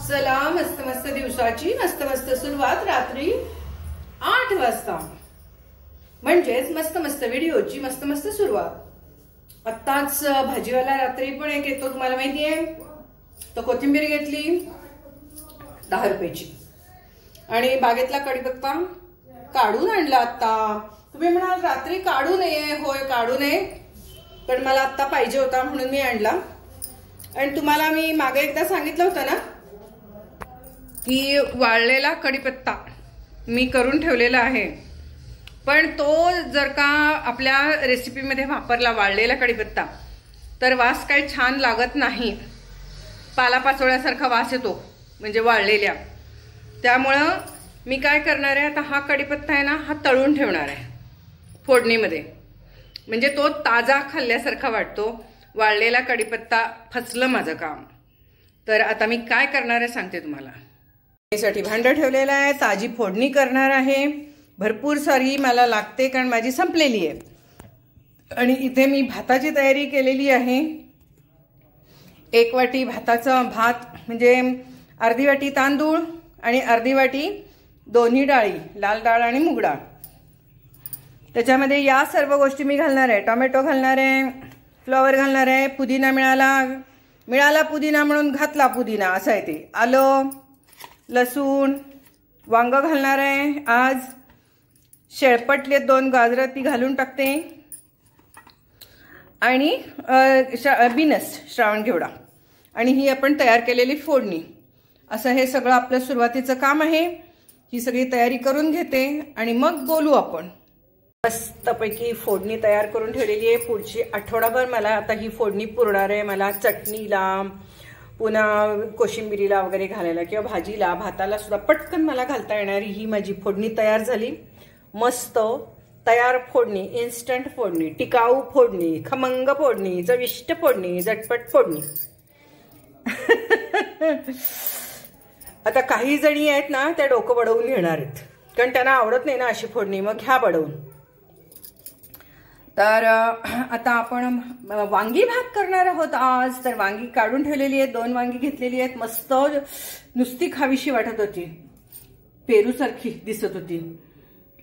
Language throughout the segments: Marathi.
चला मस्त मस्त दिवसाची मस्त मस्त सुरुवात रात्री 8 वाजता म्हणजेच मस्त मस्त व्हिडिओची मस्त मस्त सुरुवात। आत्ताच भाजीवाला रात्री पण एक येतो तुम्हाला माहिती आहे। तो कोथिंबीर घेतली 10 रुपयाची आणि बागेतला कढीपत्ता काढून आणला। आता तुम्ही म्हणाल रात्री काढू नये, होय काढू नये, पण मला आता पाहिजे होता म्हणून मी आणला। आणि तुम्हाला मी मागे एकदा सांगितलं होतं ना की वाळलेला कढीपत्ता मी करून ठेवलेला आहे, पण तो जर का आपल्या रेसिपीमध्ये वापरला वाळलेला कढीपत्ता तर वास काही छान लागत नाही, पालापाचोळ्यासारखा वास येतो म्हणजे वाळलेल्या। त्यामुळं मी काय करणार आहे, आता हा कढीपत्ता आहे ना, हा तळून ठेवणार आहे फोडणीमध्ये, म्हणजे तो ताजा खाल्ल्यासारखा वाटतो। वाळलेला कढीपत्ता फसलं माझं काम। तर आता मी काय करणार आहे सांगते तुम्हाला। यासाठी भांडं ठेवलेलं आहे, ताजी फोडणी करणार आहे, भरपूर सारी मला लागते कारण माझी संपलेली आहे। आणि इथे मी भाताची तयारी केलेली आहे। 1 वाटी भाताचा भात म्हणजे अर्धी वाटी तांदूळ आणि अर्धी वाटी दोन्ही डाळी, लाल डाळ आणि मूग डाळ। त्याच्यामध्ये या सर्व गोष्टी मी घालणार आहे। टोमॅटो घालणार आहे, फ्लॉवर घालणार आहे, पुदिना मिळाला पुदिना म्हणून घातला पुदिना, असं आहे ते। आलं, लसूण, वांग घालणार आहे। आज शेळपटले 2 गाजरं ती घालून टाकते आणि बिनस श्रावण घेवडा आणि ही आपण तयार केलेली फोडणी। असं हे सगळं आपलं सुरुवातीचं काम आहे। ही सगळी तयारी करून घेते आणि मग बोलू आपण। मस्तपैकी फोडणी तयार करून ठेवलेली आहे। पुढची आठवडाभर मला आता ही फोडणी पुरणार आहे। मला चटणीला, पुन्हा कोशिंबिरीला वगैरे घालायला किंवा भाजीला, भाताला सुद्धा पटकन मला घालता येणारी ही माझी फोडणी तयार झाली। मस्त तयार फोडणी, इन्स्टंट फोडणी, टिकाऊ फोडणी, खमंग फोडणी, चविष्ट फोडणी, झटपट फोडणी। आता काही जणी आहेत ना त्या डोकं बडवून घेणार आहेत कारण त्यांना आवडत नाही ना अशी फोडणी, मग घ्या बडवून। तर आता आपण वांगी भात करणार आहोत आज। तर वांगी काढून ठेवलेली आहेत, 2 वांगी घेतलेली आहेत। मस्त नुसती खावीशी वाटत होती, पेरूसारखी दिसत होती।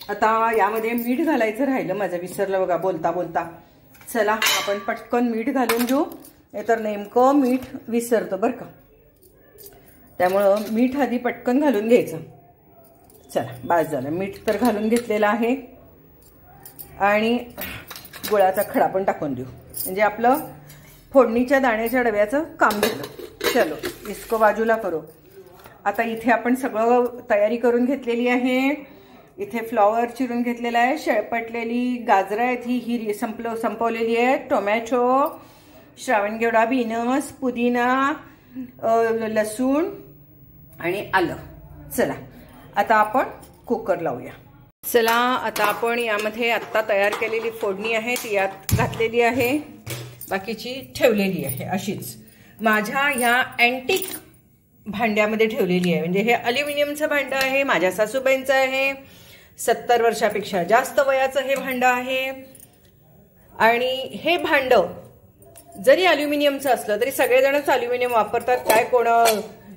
आता यामध्ये मीठ घालायचं राहिलं माझं, विसरलं बघा बोलता बोलता। चला आपण पटकन मीठ घालून घेऊ, नाहीतर नेमकं मीठ विसरतं बरं का। त्यामुळं मीठ आधी पटकन घालून घ्यायचं। चला बास झालं, मीठ तर घालून घेतलेलं आहे आणि गुळाचा खडा पण टाकून देऊ, म्हणजे आपलं फोडणीच्या दाण्याच्या डब्याचं काम झालं। चलो इसको बाजूला करो। आता इथे आपण सगळं तयारी करून घेतलेली आहे। इथे फ्लॉवर चिरून घेतलेला आहे, शेळपटलेली गाजरं आहेत ही संपवलेली आहे, टोमॅटो, श्रावण घेवडा, बिनस, पुदिना, लसूण आणि आलं। चला आता आपण कुकर लावूया। चला आता आपण यामध्ये आत्ता तयार केलेली फोडणी आहे ती यात घातलेली आहे, बाकीची ठेवलेली आहे अशीच माझ्या ह्या अँटिक भांड्यामध्ये ठेवलेली आहे। म्हणजे हे अल्युमिनियमचं भांडं आहे, माझ्या सासूबाईंचं आहे, 70 वर्षापेक्षा जास्त वयाचं हे भांडं आहे। आणि हे भांडं जरी अल्युमिनियमचं असलं तरी सगळेजणच अल्युमिनियम वापरतात, काय कोण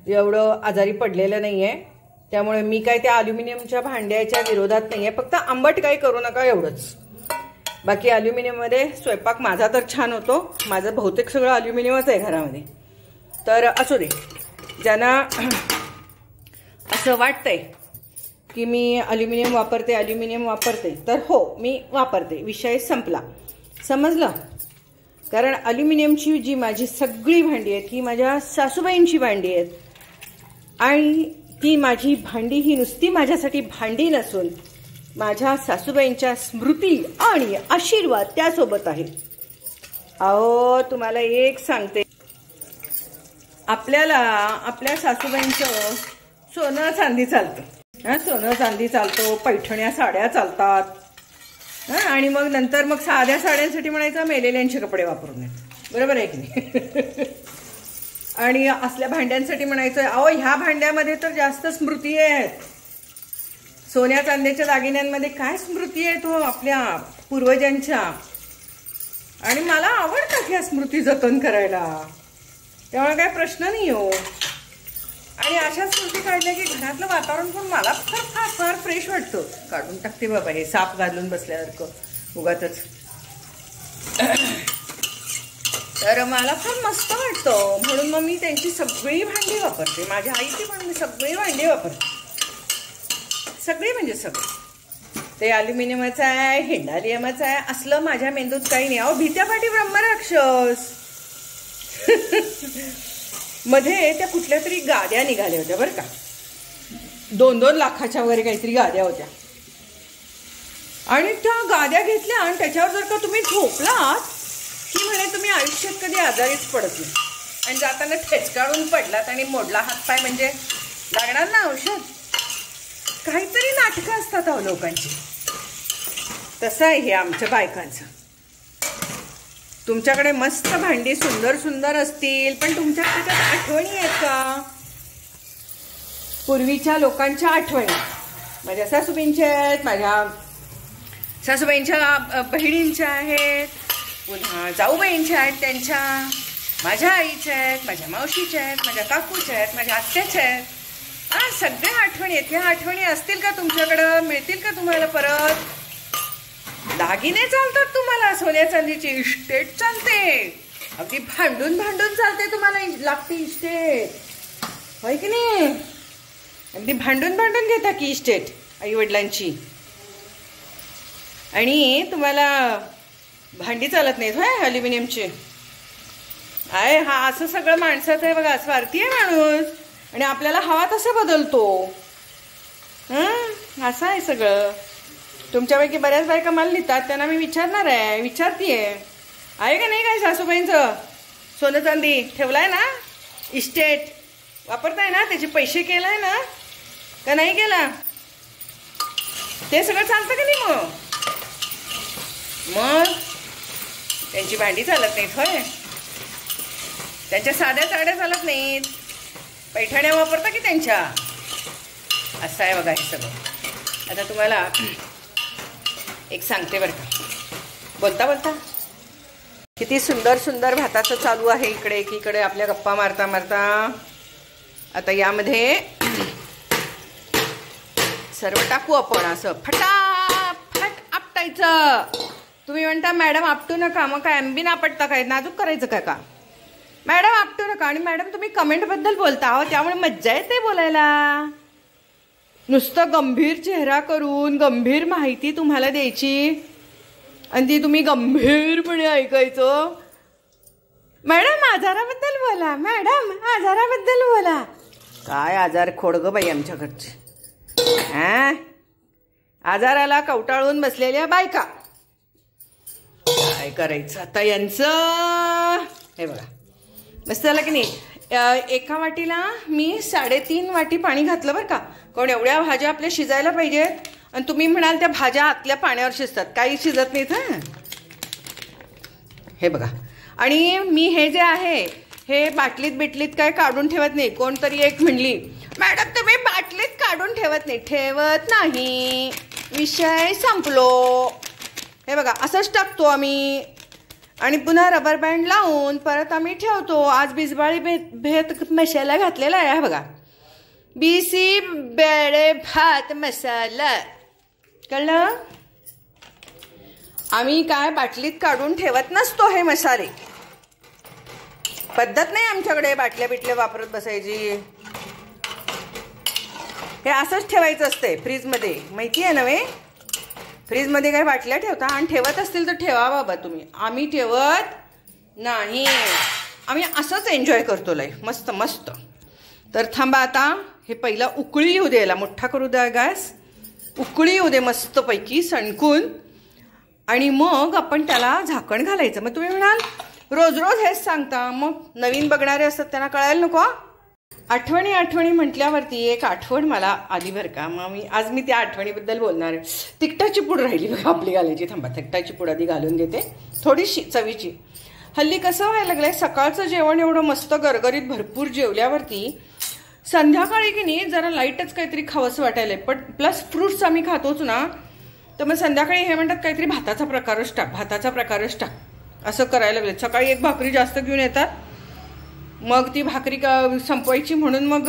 एवढं आजारी पडलेलं नाहीये। त्यामुळे मी काय त्या अल्युमिनियमच्या भांड्याच्या विरोधात नाहीये, फक्त आंबट काही करू नका एवढंच। बाकी अल्युमिनियममध्ये स्वयंपाक माझा तर छान होतो, माझं बहुतेक सगळं अल्युमिनियमच आहे घरामध्ये। तर असू दे, ज्यांना असं वाटतंय की मी अल्युमिनियम वापरते तर हो मी वापरते, विषय संपला, समजलं। कारण अल्युमिनियमची जी माझी सगळी भांडी आहेत ही माझ्या सासूबाईंची भांडी आहेत आणि ती माझी भांडी ही नुसती माझ्यासाठी भांडी नसून माझ्या सासूबाईंच्या स्मृती आणि आशीर्वाद त्यासोबत आहे। अहो तुम्हाला एक सांगते, आपल्याला आपल्या सासूबाईंचं सोनं चांदी चालतं, सोनं चांदी चालतो, पैठण्या साड्या चालतात आणि मग नंतर मग साध्या साड्यांसाठी म्हणायचं मेलेल्यांचे कपडे वापरू नये, बरोबर आहे की नाही? आणि असल्या भांड्यांसाठी म्हणायचं अहो ह्या भांड्यामध्ये तर जास्त स्मृती आहेत, सोन्या चांद्याच्या दागिन्यांमध्ये काय स्मृती आहे तो आपल्या पूर्वजांच्या, आणि मला आवडतात ह्या स्मृती जतन करायला, त्यामुळे काय प्रश्न नाही हो। आणि अशाच स्मृती काढल्या की घरातलं वातावरण पण मला फार फार फ्रेश वाटतं. काढून टाकते बाबा हे साप घालून बसल्यासारखं उगाचच. तर मला फार मस्त वाटतं म्हणून मग मी त्यांची सगळी भांडी वापरते. माझ्या आईची पण मी सगळी भांडी वापरते. सगळी म्हणजे सगळं. ते अल्युमिनियमचं आहे, हिंडालियमचं आहे, असलं माझ्या मेंदूत काही नाही. अहो भीत्यापाठी ब्रह्मराक्षस. मध्ये त्या कुठल्या तरी गाद्या निघाल्या होत्या बरं का. 2-2 लाखाच्या वगैरे काहीतरी गाद्या होत्या. आणि त्या गाद्या घेतल्या आणि त्याच्यावर जर का तुम्ही झोपलात की म्हणे तुम्ही आयुष्यात कधी आजारीच पडत नाही. आणि जाताना ठेचकाळून पडलात आणि मोडला हातपाय म्हणजे लागणार ना औषध. काहीतरी नाटकं असतात अहो लोकांची. तसं आहे हे आमच्या बायकांचं. तुमच्याकडे मस्त भांडी सुंदर सुंदर असतील पण तुमच्याकडे त्याच्यात आठवणी आहेत का? पूर्वीच्या लोकांच्या आठवणी माझ्या सासूबाईंच्या आहेत, माझ्या सासूबाईंच्या बहिणींच्या आहेत, पुन्हा जाऊबाईंच्या आहेत त्यांच्या, माझ्या आईच्या आहेत, माझ्या मावशीच्या आहेत, माझ्या काकूच्या आहेत, माझ्या आत्याच्या आहेत. सगळ्या आठवणी आहेत. ह्या आठवणी असतील का तुमच्याकडं? मिळतील का तुम्हाला परत? दागिने चालतात तुम्हाला, सोन्या चांदीची इस्टेट चालते, अगदी भांडून भांडून चालते तुम्हाला लागते इस्टेट, होय की नाही? अगदी भांडून भांडून घेता की इस्टेट आई वडिलांची. आणि तुम्हाला भांडी चालत नाहीत होय अल्युमिनियमची. आहे हा असं सगळं माणसाचं आहे बघा. स्वार्थी आहे माणूस आणि आपल्याला हवा तसं बदलतो. असं आहे सगळं. तुमच्यापैकी बऱ्याच बायका मला लिहितात, त्यांना मी विचारणार आहे, विचारतीये आहे का नाही काय सासूबाईंचं सोनं चांदी ठेवलाय ना, इस्टेट वापरताय ना, त्याचे पैसे केलाय ना का नाही केला? ते सगळं चालतं का नाही? मग त्यांची भांडी चालत नाहीत होय, त्यांच्या साध्या साड्या चालत नाहीत, पैठण्या वापरता की त्यांच्या. असं आहे बघा हे सगळं. आता तुम्हाला एक सांगते बरं का, बोलता बोलता किती सुंदर सुंदर भाताचं चालू आहे इकडे एकीकडे आपल्या गप्पा मारता मारता. आता यामध्ये सर्व टाकू आपण असं फटाफट आपटायचं. तुम्ही म्हणता मॅडम आपटू नका, मग काय आंबीन आपटता काय, नाजूक करायचं काय का? मॅडम आपटू नका. आणि मॅडम तुम्ही कमेंटबद्दल बोलता आहो, त्यामुळे मज्जा येते बोलायला. नुसतं गंभीर चेहरा करून गंभीर माहिती तुम्हाला द्यायची आणि ती तुम्ही गंभीरपणे ऐकायचं. मॅडम आजाराबद्दल बोला, मॅडम आजाराबद्दल बोला. काय आजार खोड ग बाई आमच्या घरचे. आजाराला कवटाळून बसलेल्या बायका. काय करायचं आता यांचं? हे बघा मस्त झालं की नाही. एका वाटीला मी 3.5 वाटी पाणी घातलं बरं का. कारण एवढ्या भाज्या आपल्या शिजायला पाहिजेत. आणि तुम्ही म्हणाल त्या भाज्या आतल्या पाण्यावर शिजतात, काही शिजत नाहीत. हे बघा. आणि मी हे जे आहे हे बाटलीत बिटलीत काय काढून ठेवत नाही. कोणतरी एक म्हणली मॅडम तुम्ही बाटलीत काढून ठेवत नाही. ठेवत नाही, विषय संपलो. हे बघा असंच टाकतो आम्ही आणि पुन्हा रबर बँड लावून परत आम्ही ठेवतो. आज बिजबाळी भेत मसाला घातलेला आहे बघा, बीसी बेडे भात मसाला. कळलं? आम्ही काय बाटलीत काढून ठेवत नसतो. हे मसाले पद्धत नाही आमच्याकडे बाटल्या बिटल्या वापरत बसायची. हे असंच ठेवायचं असते फ्रीजमध्ये, माहिती आहे नव्हे? फ्रीजमध्ये काही बाटल्या ठेवता आणि ठेवत असतील तर ठेवा बाबा तुम्ही. आम्ही ठेवत नाही, आम्ही असंच एन्जॉय करतो लाईफ मस्त मस्त. तर थांबा आता हे पहिला उकळी येऊ द्यायला, मोठा करू द्या गॅस, उकळी येऊ दे मस्तपैकी सणकून. आणि मग आपण त्याला झाकण घालायचं. मग तुम्ही म्हणाल रोज रोज हेच सांगता, मग नवीन बघणारे असतात त्यांना कळायला नको. आठवणी आठवणी म्हटल्यावरती एक आठवण मला आली बरं का. मग आज मी त्या आठवणीबद्दल बोलणार आहे. तिखटाची पूड राहिली बघा आपली घालायची. थांबा तिखटाची पूड आधी घालून घेते थोडीशी चवीची. हल्ली कसं व्हायला लागलंय, सकाळचं जेवण एवढं मस्त गरगरीत भरपूर जेवल्यावरती संध्याकाळी की नाही जरा लाईटच काहीतरी खावंसं वाटायलंय. पण प्लस फ्रूट्स आम्ही खातोच ना, तर मग संध्याकाळी हे म्हणतात काहीतरी भाताचा प्रकारच टाक, भाताचा प्रकारच टाक असं करायला लागले. सकाळी एक भाकरी जास्त घेऊन येतात, मग ती भाकरी संपवायची म्हणून मग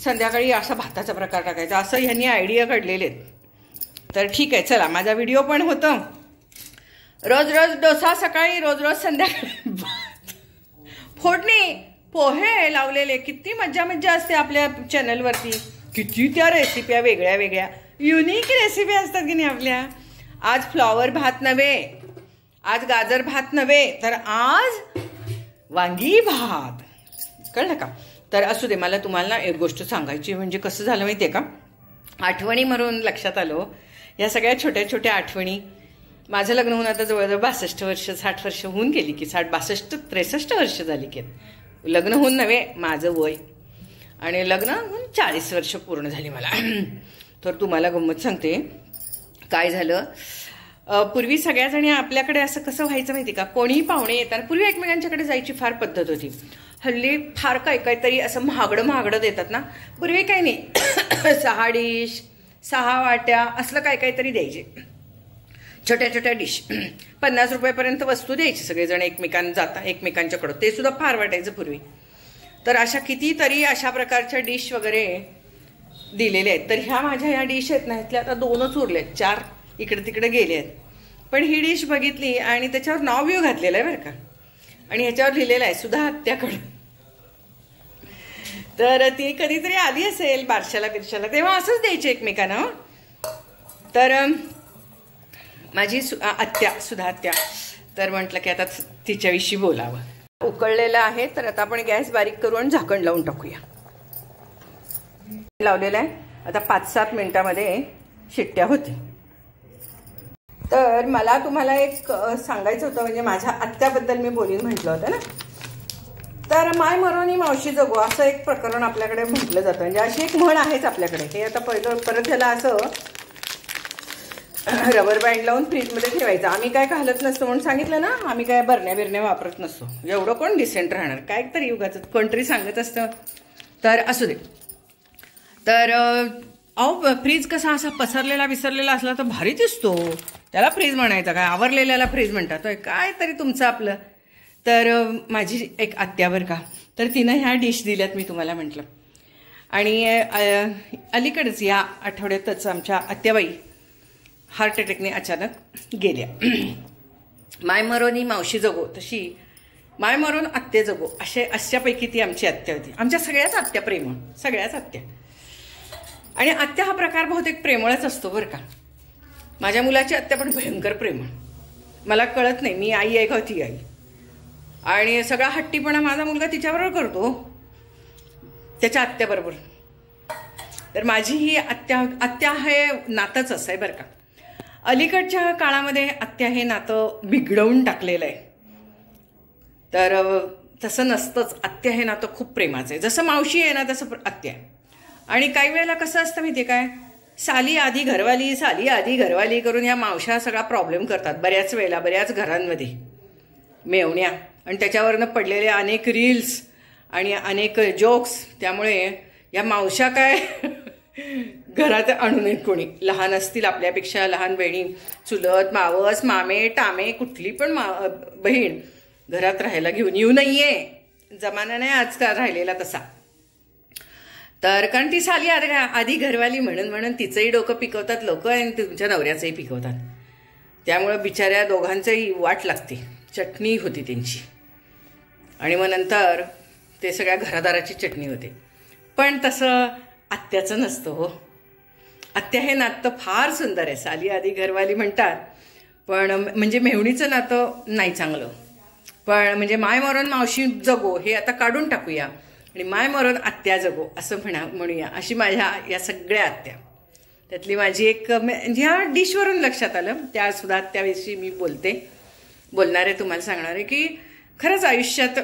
संध्याकाळी असा भाताचा प्रकार टाकायचा, असं ह्यांनी आयडिया काढलेले आहेत. तर ठीक आहे, चला माझा व्हिडिओ पण होतं. रोज रोज डोसा सकाळी, रोज रोज संध्याकाळी फोडणी पोहे लावलेले. किती मज्जा मज्जा असते आपल्या चॅनलवरती. किती त्या रेसिप्या वेगळ्या वेगळ्या युनिक रेसिपी असतात की नाही आपल्या. आज फ्लॉवर भात नव्हे, आज गाजर भात नव्हे, तर आज वांगी भात. कळलं का? तर असू दे, मला तुम्हाला एक गोष्ट सांगायची. म्हणजे कसं झालं माहिती आहे का, आठवणी म्हणून लक्षात आलो. या सगळ्या छोट्या छोट्या आठवणी. माझं लग्न होऊन आता जवळजवळ 62 वर्ष 60 वर्ष होऊन गेली की 62 63 वर्ष झाली की. लग्न होऊन नव्हे, माझं वय. आणि लग्न होऊन 40 वर्ष पूर्ण झाली मला. तर तुम्हाला गंमत सांगते काय झालं. पूर्वी सगळ्या जणी आपल्याकडे असं कसं व्हायचं माहिती का, कोणीही पाहुणे येताना पूर्वी एकमेकांच्याकडे जायची फार पद्धत होती. हल्ली फार काहीतरी असं महागडं देतात ना. पूर्वी काही नाही, 6 डिश 6 वाट्या असलं काहीतरी द्यायचे, छोट्या छोट्या डिश. 50 रुपयापर्यंत वस्तू द्यायची सगळेजण एकमेकांच्याकडं. ते सुद्धा फार वाटायचं पूर्वी. तर अशा कितीतरी अशा प्रकारच्या डिश वगैरे दिलेल्या आहेत. तर ह्या माझ्या ह्या डिश आहेत ना, ह्यातल्या आता 2च उरलेत, 4 इकडे तिकडे गेले आहेत. पण ही डिश बघितली आणि त्याच्यावर नाव व्यू घातलेलं आहे बरं का, आणि ह्याच्यावर लिहिलेलं आहे सुद्धा हत्याकडं. तर ती कधीतरी आली असेल बारशाला बिरशाला, तेव्हा असंच द्यायचे एकमेकांना. तर माझी आत्या सुद्धा आत्या, तर म्हटलं की आता तिच्याविषयी बोलावं. उकळलेलं आहे, तर आता आपण गॅस बारीक करू आणि झाकण लावून टाकूया. लावलेलं आहे. आता 5-7 मिनिटामध्ये शिट्ट्या होते. तर मला तुम्हाला एक सांगायचं होतं, म्हणजे माझ्या आत्याबद्दल मी बोलीन म्हटलं होतं ना. तर माय मरोनी मावशी जगो असं एक प्रकरण आपल्याकडे म्हटलं जातं. म्हणजे अशी एक म्हण आहेच आपल्याकडे. हे आता परत त्याला असं रबर बँड लावून फ्रीजमध्ये ठेवायचं. आम्ही काय घालत नसतो म्हणून सांगितलं ना. आम्ही काय बिरण्या वापरत नसतो. एवढं कोण डिसेंट राहणार, काय तरी युगाचं कोणतरी सांगत असतं. तर असू दे. तर फ्रीज कसा असा पसरलेला विसरलेला असला तर भारी दिसतो, त्याला फ्रीज म्हणायचं काय, आवरलेल्याला फ्रीज म्हणतात काय तरी तुमचं आपलं. तर माझी एक आत्यावर का, तर तिनं ह्या डिश दिल्यात मी तुम्हाला म्हटलं. आणि अलीकडेच या आठवड्यातच आमच्या आत्याबाई हार्ट अटॅकने अचानक गेल्या. माय मरोनी मावशी जगो तशी माय मरोन आत्या जगो अशापैकी ती आमची आत्या होती. आमच्या सगळ्याच आत्या प्रेमळ, सगळ्याच आत्या. आणि आत्या हा प्रकार बहुतेक प्रेमळच असतो बरं का. माझ्या मुलाची आत्या पण भयंकर प्रेमळ. मला कळत नाही, मी आई आहे का ती आई. आणि सगळा हट्टीपणा माझा मुलगा तिच्याबरोबर करतो, त्याच्या आत्याबरोबर. तर माझी ही आत्या हे नातंच असं आहे बरं का. अलीकडच्या काळामध्ये आत्या हे नातं बिघडवून टाकलेलं आहे. तर तसं नसतंच. आत्या हे नातं खूप प्रेमाचं आहे. जसं मावशी आहे ना तसं आत्या आहे. आणि काही वेळेला कसं असतं माहिती काय, साली आधी घरवाली करून या मावशा सगळा प्रॉब्लेम करतात बऱ्याच वेळेला, बऱ्याच घरांमध्ये मेवण्या. आणि त्याच्यावरनं पडलेले अनेक रील्स आणि अनेक जोक्स. त्यामुळे या मावशा काय घरात आणू नयेत कोणी. लहान असतील आपल्यापेक्षा लहान बहिणी, चुलत मावस मामे टामे कुठली पण बहीण घरात राहायला घेऊन येऊ नाहीये. जमाना नाही आजकाल राहिलेला तसा. तर कारण ती साली आधी घरवाली म्हणून तिचंही डोकं पिकवतात लोक आणि तुमच्या नवऱ्याचंही पिकवतात. त्यामुळं बिचाऱ्या दोघांचंही वाट लागते. चटणी होती त्यांची. आणि मग नंतर ते सगळ्या घरादाराची चटणी होते. पण तसं आत्याचं नसतं हो. आत्या हे नातं फार सुंदर आहे. साली आधी घरवाली म्हणतात, पण म्हणजे मेहुणीचं नातं नाही चांगलं. पण म्हणजे माय मरण मावशी जगो हे आता काढून टाकूया आणि माय मरण आत्या जगो असं म्हणूया. अशी माझ्या या सगळ्या आत्या. त्यातली माझी एक ह्या डिशवरून लक्षात आलं, त्या सुद्धा आत्याविषयी मी बोलणार आहे. तुम्हाला सांगणार आहे की खरंच आयुष्यात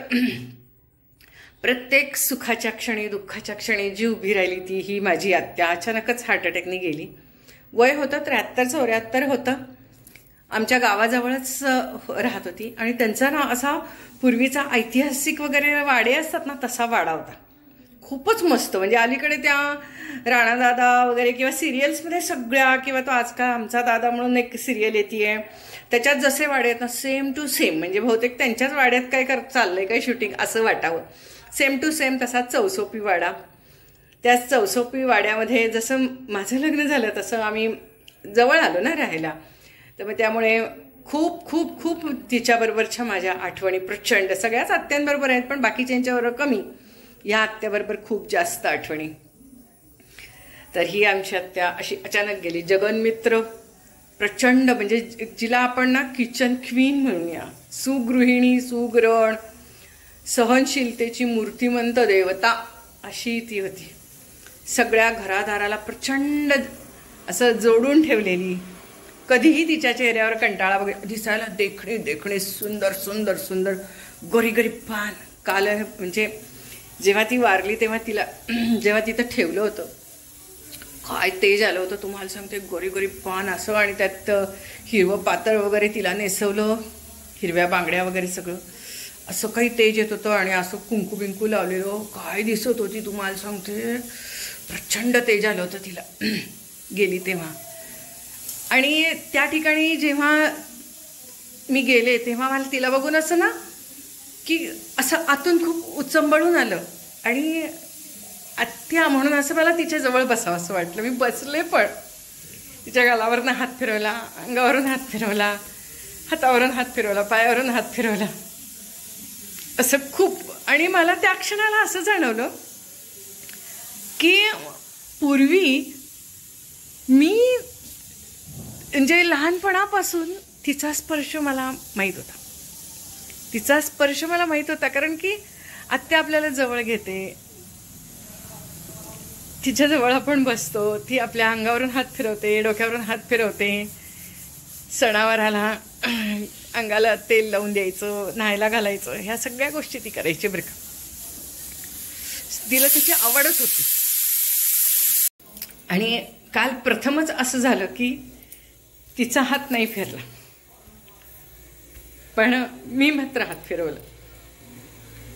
प्रत्येक सुखाच्या क्षणी दुःखाच्या क्षणी जी उभी राहिली ती ही माझी आत्या. अचानकच हार्ट अटॅकने गेली. वय होतं 73-74 होतं. आमच्या गावाजवळच राहत होती. आणि त्यांचा ना असा पूर्वीचा ऐतिहासिक वगैरे वाडे असतात ना तसा वाडा होता. खूपच मस्त. म्हणजे अलीकडे त्या राणादादा वगैरे किंवा सिरियल्समध्ये सगळ्या, किंवा तो आजकाल आमचा दादा म्हणून एक सिरियल येते, त्याच्यात जसे वाडे आहेत ना सेम टू सेम. म्हणजे बहुतेक त्यांच्याच वाड्यात काय चाललंय काय शूटिंग असं वाटावं. सेम टू सेम तसा चौसोपी वाडा. त्याच चौसोपी वाड्यामध्ये जसं माझं लग्न झालं तसं आम्ही जवळ आलो ना राहायला. तर मग त्यामुळे खूप खूप खूप तिच्याबरोबरच्या माझ्या आठवणी प्रचंड, सगळ्याच आत्यांबरोबर आहेत पण बाकीच्यांच्याबरोबर कमी, या आत्याबरोबर खूप जास्त आठवणी. तर ही आमची आत्या अशी अचानक गेली. जगन्मित्र प्रचंड, म्हणजे जिला आपण ना किचन क्वीन म्हणूया, सुगृहिणी, सुग्रण, सहनशीलतेची मूर्तिमंत देवता अशी ती होती. सगळ्या घरादाराला प्रचंड असं जोडून ठेवलेली. कधीही तिच्या चेहऱ्यावर कंटाळा वगैरे, दिसायला देखणे देखणे सुंदर सुंदर सुंदर गोरीगरीबान. काल म्हणजे जेव्हा ती वारली तेव्हा तिला जेव्हा तिथं ठेवलं होतं, काय तेज आलं होतं तुम्हाला सांगते. गोरीगरीबान असं, आणि त्यात हिरवं पातळ वगैरे तिला नेसवलं, हिरव्या बांगड्या वगैरे सगळं असं काही तेज येत होतं. आणि असं कुंकू बिंकू लावलेलं काय दिसत होती तुम्हाला सांगते. प्रचंड तेज आलं होतं तिला गेली तेव्हा. आणि त्या ठिकाणी जेव्हा मी गेले तेव्हा मला तिला बघून असं ना की असं आतून खूप उचंबळून आलं. आणि आत्या म्हणून असं मला तिच्या जवळ बसावं असं वाटलं. मी बसले, पण तिच्या गालावरून हात फिरवला, अंगावरून हात फिरवला, हातावरून हात फिरवला, पायावरून हात फिरवला, असं खूप. आणि मला त्या क्षणाला असं जाणवलं की पूर्वी मी म्हणजे लहानपणापासून तिचा स्पर्श मला माहीत होता. तिचा स्पर्श मला माहीत होता कारण की आत्या आपल्याला जवळ घेते, तिच्याजवळ आपण बसतो, ती आपल्या अंगावरून हात फिरवते, डोक्यावरून हात फिरवते, सणावाराला अंगाला तेल लावून द्यायचं, न्हायला घालायचं, ह्या सगळ्या गोष्टी ती करायची बरं का. तिला तिची आवडच होती. आणि काल प्रथमच असं झालं की तिचा हात नाही फिरला, पण मी मात्र हात फिरवलं.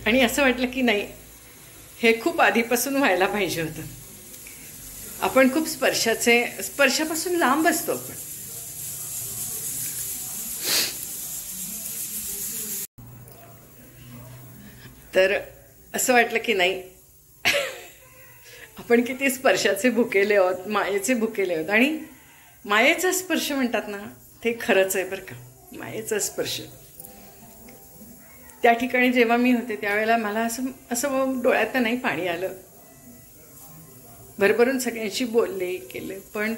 आणि असं वाटलं की नाही, हे खूप आधीपासून व्हायला पाहिजे होतं. आपण खूप स्पर्शापासून लांब असतो आपण. तर असं वाटलं की नाही, आपण किती स्पर्शाचे भुकेले आहोत, मायेचे भुकेले आहोत. आणि मायेचा स्पर्श म्हणतात ना, ते खरंच आहे बरं का. मायेचा स्पर्श त्या ठिकाणी जेव्हा मी होते त्यावेळेला मला असं डोळ्यात नाही पाणी आलं. भरभरून सगळ्यांशी बोलले केले, पण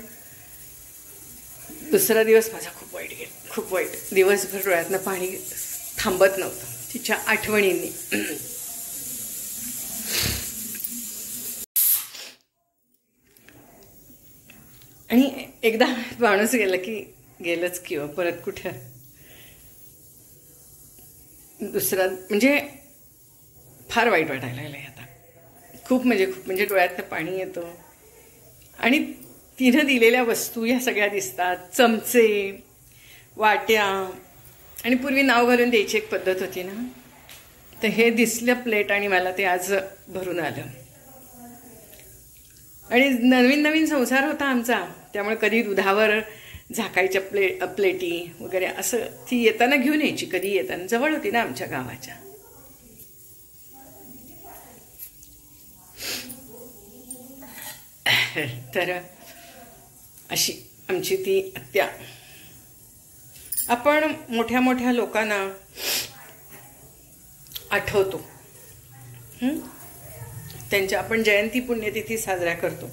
दुसरा दिवस माझा खूप वाईट गेला, खूप वाईट. दिवसभर डोळ्यातनं पाणी थांबत नव्हतं तिच्या आठवणींनी. आणि एकदा माणूस गेला की गेलंच, किंवा परत कुठं दुसरा, म्हणजे फार वाईट वाटायला लागलं आता. खूप म्हणजे डोळ्यातनं पाणी येतं. आणि तिनं दिलेल्या वस्तू ह्या सगळ्या दिसतात, चमचे, वाट्या. आणि पूर्वी नाव घालून द्यायची एक पद्धत होती ना, तर हे दिसलं प्लेट आणि मला ते आज भरून आलं. आणि नवीन नवीन संसार होता आमचा, त्यामुळे कधी दुधावर झाकायच्या प्लेटी वगैरे असं ती येताना घेऊन यायची. कधी येताना, जवळ होती ना आमच्या गावाच्या. तर अशी आमची ती आत्या. आपण मोठ्या मोठ्या लोकांना आठवतो, त्यांच्या आपण जयंती पुण्यतिथी साजऱ्या करतो,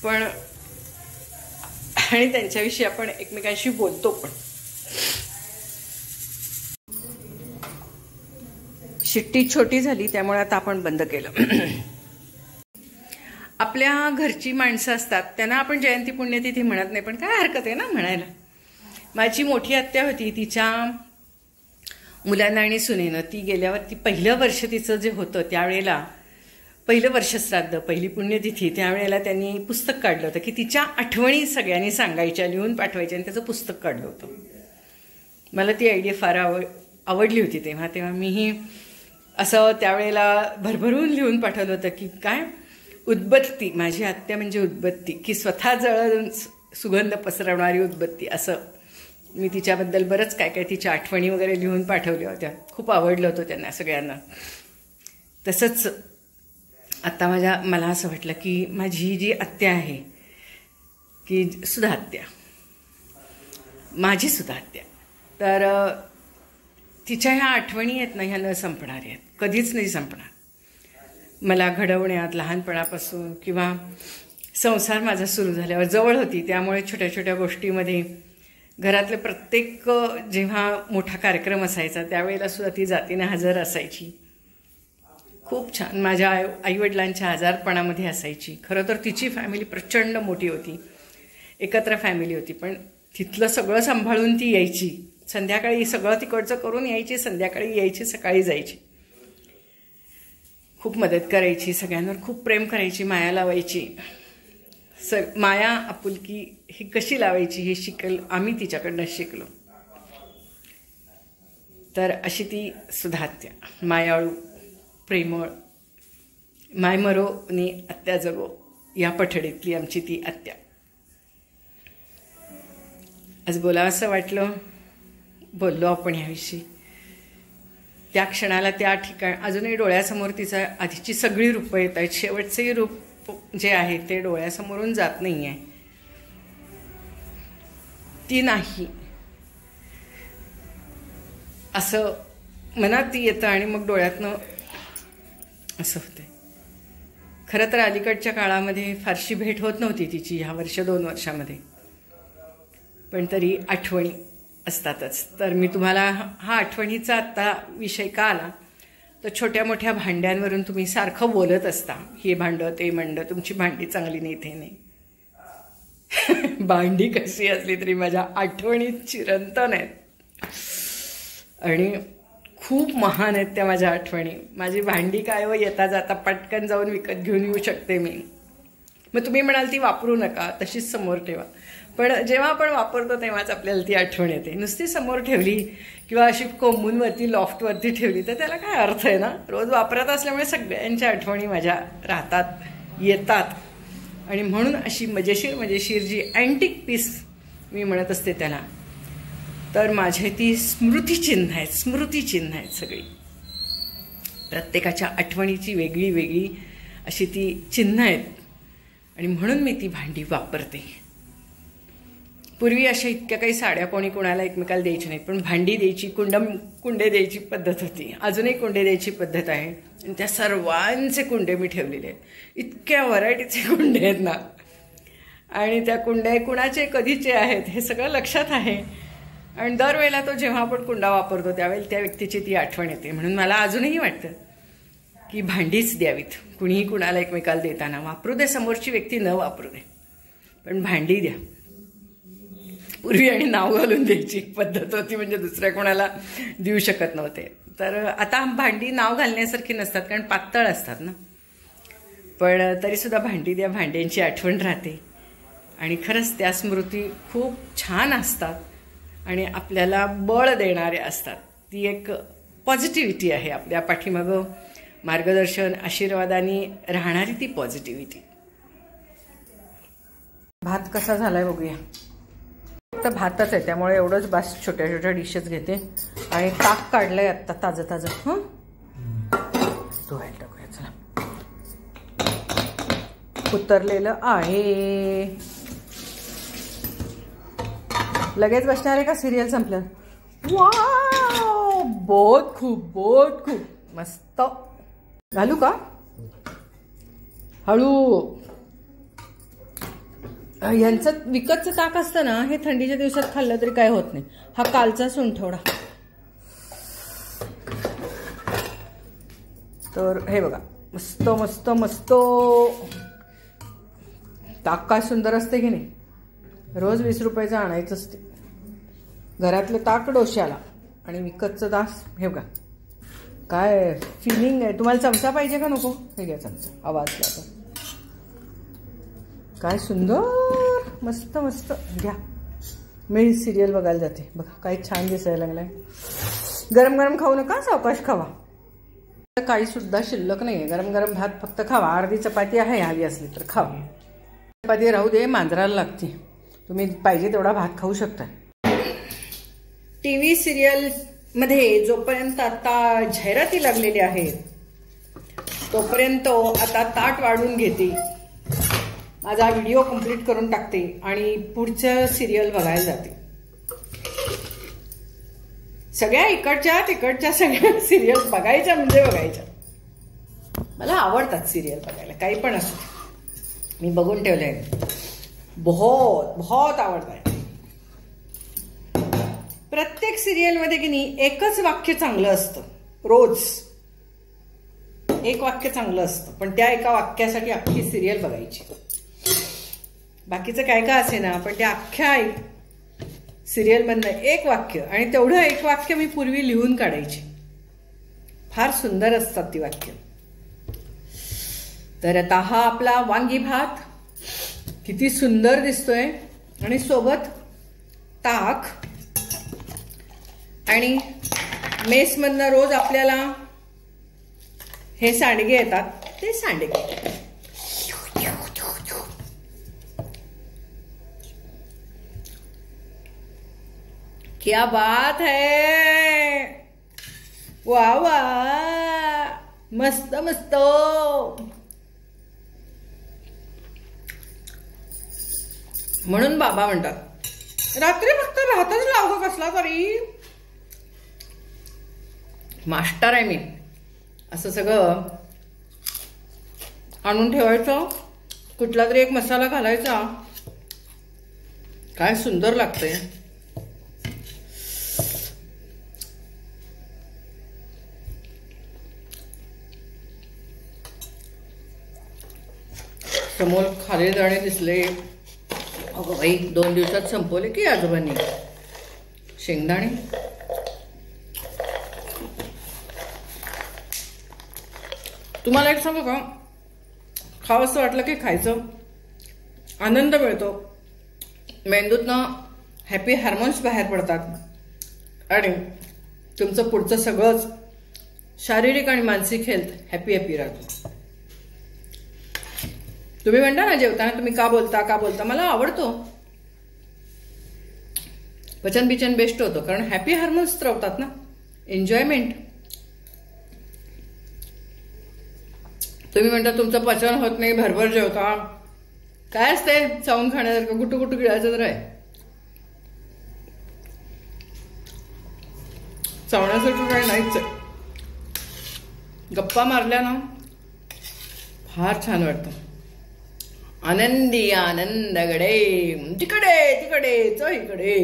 पण आणि त्यांच्याविषयी आपण एकमेकांशी बोलतो पण. शिट्टी छोटी झाली त्यामुळे आता आपण बंद केलं. आपल्या घरची माणसं असतात त्यांना आपण जयंती पुण्यतिथी म्हणत नाही, पण काय हरकत आहे ना म्हणायला. माझी मोठी आत्या होती, तिच्या मुलांना आणि सुनेनं ती गेल्यावर ती पहिलं वर्ष तिचं जे होतं त्यावेळेला, पहिलं वर्षश्राद्ध, पहिली पुण्यतिथी, त्यावेळेला त्यांनी पुस्तक काढलं होतं की तिच्या आठवणी सगळ्यांनी सांगायच्या, लिहून पाठवायच्या, आणि त्याचं पुस्तक काढलं होतं. मला ती आयडिया फार आवडली होती तेव्हा मीही असं त्यावेळेला भरभरून लिहून पाठवलं होतं की काय, उदबत्ती, माझी आत्या म्हणजे उदबत्ती, की स्वतः जळून सुगंध पसरवणारी उदबत्ती. असं मी तिच्याबद्दल बरंच काय काय तिच्या आठवणी वगैरे लिहून पाठवल्या होत्या. खूप आवडलं होतं त्यांना सगळ्यांना. तसंच आता मला असं वाटलं की माझी जी आत्या आहे की सुधा आत्या, माझी सुधा आत्या, तर तिच्या ह्या आठवणी आहेत ना, ह्या न संपणार आहेत, कधीच नाही संपणार. मला घडवण्यात लहानपणापासून किंवा संसार माझा सुरू झाल्यावर जवळ होती, त्यामुळे छोट्या छोट्या गोष्टीमध्ये घरातले प्रत्येक जेव्हा मोठा कार्यक्रम असायचा त्यावेळेला सुद्धा ती जातीने हजर असायची. खूप छान माझ्या आईवडिलांच्या आजारपणामध्ये असायची. खरं तर तिची फॅमिली प्रचंड मोठी होती, एकत्र फॅमिली होती, पण तिथलं सगळं सांभाळून ती यायची. संध्याकाळी सगळं तिकडचं करून यायची, संध्याकाळी यायची, सकाळी जायची. खूप मदत करायची, सगळ्यांवर खूप प्रेम करायची, माया लावायची. माया आपुलकी ही कशी लावायची हे आम्ही तिच्याकडनं शिकलो. तर अशी ती सुधा आत्या, मायाळू, प्रेमळ, माय मरो नि आत्या जगो या पठडीतली आमची ती आत्या. आज बोलावं असं वाटलं, बोललो आपण ह्याविषयी. त्या क्षणाला त्या ठिकाण अजूनही डोळ्यासमोर तिचा आधीची सगळी रूपं येत आहेत. शेवटचंही रूप जे आहे ते डोळ्यासमोरून जात नाही आहे. ती नाही असं मनात येतं आणि मग डोळ्यातनं असं होतंय. खरं तर अलीकडच्या काळामध्ये फारशी भेट होत नव्हती तिची ह्या 2 वर्षामध्ये, पण तरी आठवणी असतातच. तर मी तुम्हाला हा आठवणीचा आत्ता विषय का आला तर छोट्या मोठ्या भांड्यांवरून तुम्ही सारखं बोलत असता, हे भांडं ते भांडं, तुमची भांडी चांगली नाही ते नाही. भांडी कशी असली तरी माझ्या आठवणीत चिरंतन आहेत आणि खूप महान आहेत त्या माझ्या आठवणी. माझी भांडी काय व येता जाता पटकन जाऊन विकत घेऊन येऊ शकते मी. मग तुम्ही म्हणाल ती वापरू नका, तशीच समोर ठेवा, पण जेव्हा आपण वापरतो तेव्हाच आपल्याला ती आठवण येते. नुसती समोर ठेवली किंवा अशी कोंबूनवरती लॉफ्टवरती ठेवली तर त्याला काय अर्थ आहे ना. रोज वापरत असल्यामुळे सगळ्यांच्या आठवणी माझ्या राहतात, येतात. आणि म्हणून अशी मजेशीर जी अँटिक पीस मी म्हणत असते त्याला, तर माझे ती स्मृतिचिन्ह आहेत सगळी. प्रत्येकाच्या आठवणीची वेगळी वेगळी अशी ती चिन्ह आहेत आणि म्हणून मी ती भांडी वापरते. पूर्वी अशा इतक्या काही साड्या कोणी कोणाला एकमेकाला द्यायची नाहीत, पण भांडी द्यायची, कुंडे द्यायची पद्धत होती. अजूनही कुंडे द्यायची पद्धत आहे आणि त्या सर्वांचे कुंडे मी ठेवलेले आहेत. इतक्या व्हरायटीचे कुंडे आहेत ना, आणि त्या कुंड्या कुणाचे कधीचे आहेत हे सगळं लक्षात आहे. आणि दरवेळेला तो जेव्हा आपण कुंडा वापरतो त्यावेळेला त्या व्यक्तीची ती आठवण येते. म्हणून मला अजूनही वाटतं की भांडीच द्यावीत कुणीही कुणाला एकमेकाला देताना. वापरू दे समोरची व्यक्ती, न वापरू दे, पण भांडी द्या. पूर्वी आणि नाव घालून द्यायची पद्धत होती, म्हणजे दुसऱ्या कोणाला देऊ शकत नव्हते. तर आता भांडी नाव घालण्यासारखी नसतात कारण पातळ असतात ना, पण तरीसुद्धा भांडी द्या, भांड्यांची आठवण राहते. आणि खरंच त्या स्मृती खूप छान असतात आणि आपल्याला बळ देणारे असतात. ती एक पॉझिटिव्हिटी आहे आपल्या पाठीमागं, मार्गदर्शन आशीर्वादाने राहणारी ती पॉझिटिव्हिटी. भात कसा झालाय बघूया. फक्त भातच आहे त्यामुळे एवढंच बस. छोट्या छोट्या डिशेस घेते आणि ताक काढलंय आत्ता ताजं. हं, धुवायला टाकूया. चला, उतरलेलं आहे. लगेच बसणार आहे का सिरियल संपलं? वाव, बहुत खूप मस्त. घालू का? हळू. यांचं विकतचं ताक असतं ना, हे थंडीच्या दिवसात खाल्लं तरी काय होत नाही. हा कालचा सुंठवडा. तर हे बघा, मस्त मस्त मस्त ताक. काय सुंदर असते की नाही. रोज 20 रुपयाचं आणायचं असते. घरातलं ताक डोश्याला आणि विकतचं ताक. हे बघा काय फिलिंग आहे. तुम्हाला चमचा पाहिजे का नको? हे घ्या चमचा, आवाजला तर. काय सुंदर, मस्त मस्त. घ्या, मी सिरियल बघायला जाते. बघा काय छान दिसायला लागलाय. गरम गरम खाऊ नका, सावकाश खावा. काही सुद्धा शिल्लक नाहीये. गरम गरम भात फक्त खावा. अर्धी चपाती आहे, हवी असली तर खावा. चपाती राहू दे, मांजराला लागते. तुम्ही पाहिजे तेवढा भात खाऊ शकता. टीव्ही सिरियल मध्ये जोपर्यंत आता जाहिराती लागलेल्या आहेत तोपर्यंत आता ताट वाढून घेते, माझा व्हिडिओ कंप्लीट करून टाकते आणि पुढचं सिरियल बघायला जाते. सगळ्या इकडच्या तिकडच्या सगळ्या सिरियल बघायच्या म्हणजे बघायच्या. मला आवडतात सिरियल बघायला, काही पण असो. मी बघून ठेवलंय, बहुत बहुत आवडत. प्रत्येक सिरियलमध्ये की नाही एकच वाक्य चांगलं असतं. रोज एक वाक्य चांगलं असतं, पण त्या एका वाक्यासाठी अख्खी सिरियल बघायची. बाकीचं काय काय असे ना, पण त्या अख्ख्या सिरियलमधनं एक वाक्य, आणि तेवढं एक वाक्य मी पूर्वी लिहून काढायची. फार सुंदर असतात ती वाक्य. तर आता हा आपला वांगी भात किती सुंदर दिसतोय, आणि सोबत ताक, आणि मेसमधनं रोज आपल्याला हे सांडगे येतात, ते सांडगे. क्या बात है, वा वा, मस्त मस्त. म्हणून बाबा म्हणतात रात्री फक्त भातच लावतो कसला तरी. मास्टर आहे मी. असं सगळं आणून ठेवायचं, कुठला तरी एक मसाला घालायचा, काय सुंदर लागतंय. समोर खाली दाणे दिसले. अगं बाई, 2 दिवसात संपवले की आजोबांनी शेंगदाणे. तुम्हाला एक सांगू का, खावं असं वाटलं की खायचं, आनंद मिळतो. मेंदूतनं हॅपी हार्मोन्स बाहेर पडतात आणि तुमचं पुढचं सगळंच शारीरिक आणि मानसिक हेल्थ हॅपी हॅपी राहतो. तुम्ही म्हणता ना जेवताना तुम्ही का बोलता, मला आवडतो. पचन बिचन बेस्ट होतं, कारण हॅपी हार्मोन्स स्त्रवतात ना, एन्जॉयमेंट. तुम्ही म्हणता तुमचं पचन होत नाही, भरभर जेवता, काय असते चावून खाण्यासारखं, कुठं कुठं गिळायचं तर आहे. चावण्यासारखं काही नाहीच आहे. गप्पा मारल्या ना फार छान वाटतं. आनंदी आनंदगडे, तिकडे तिकडे इकडे.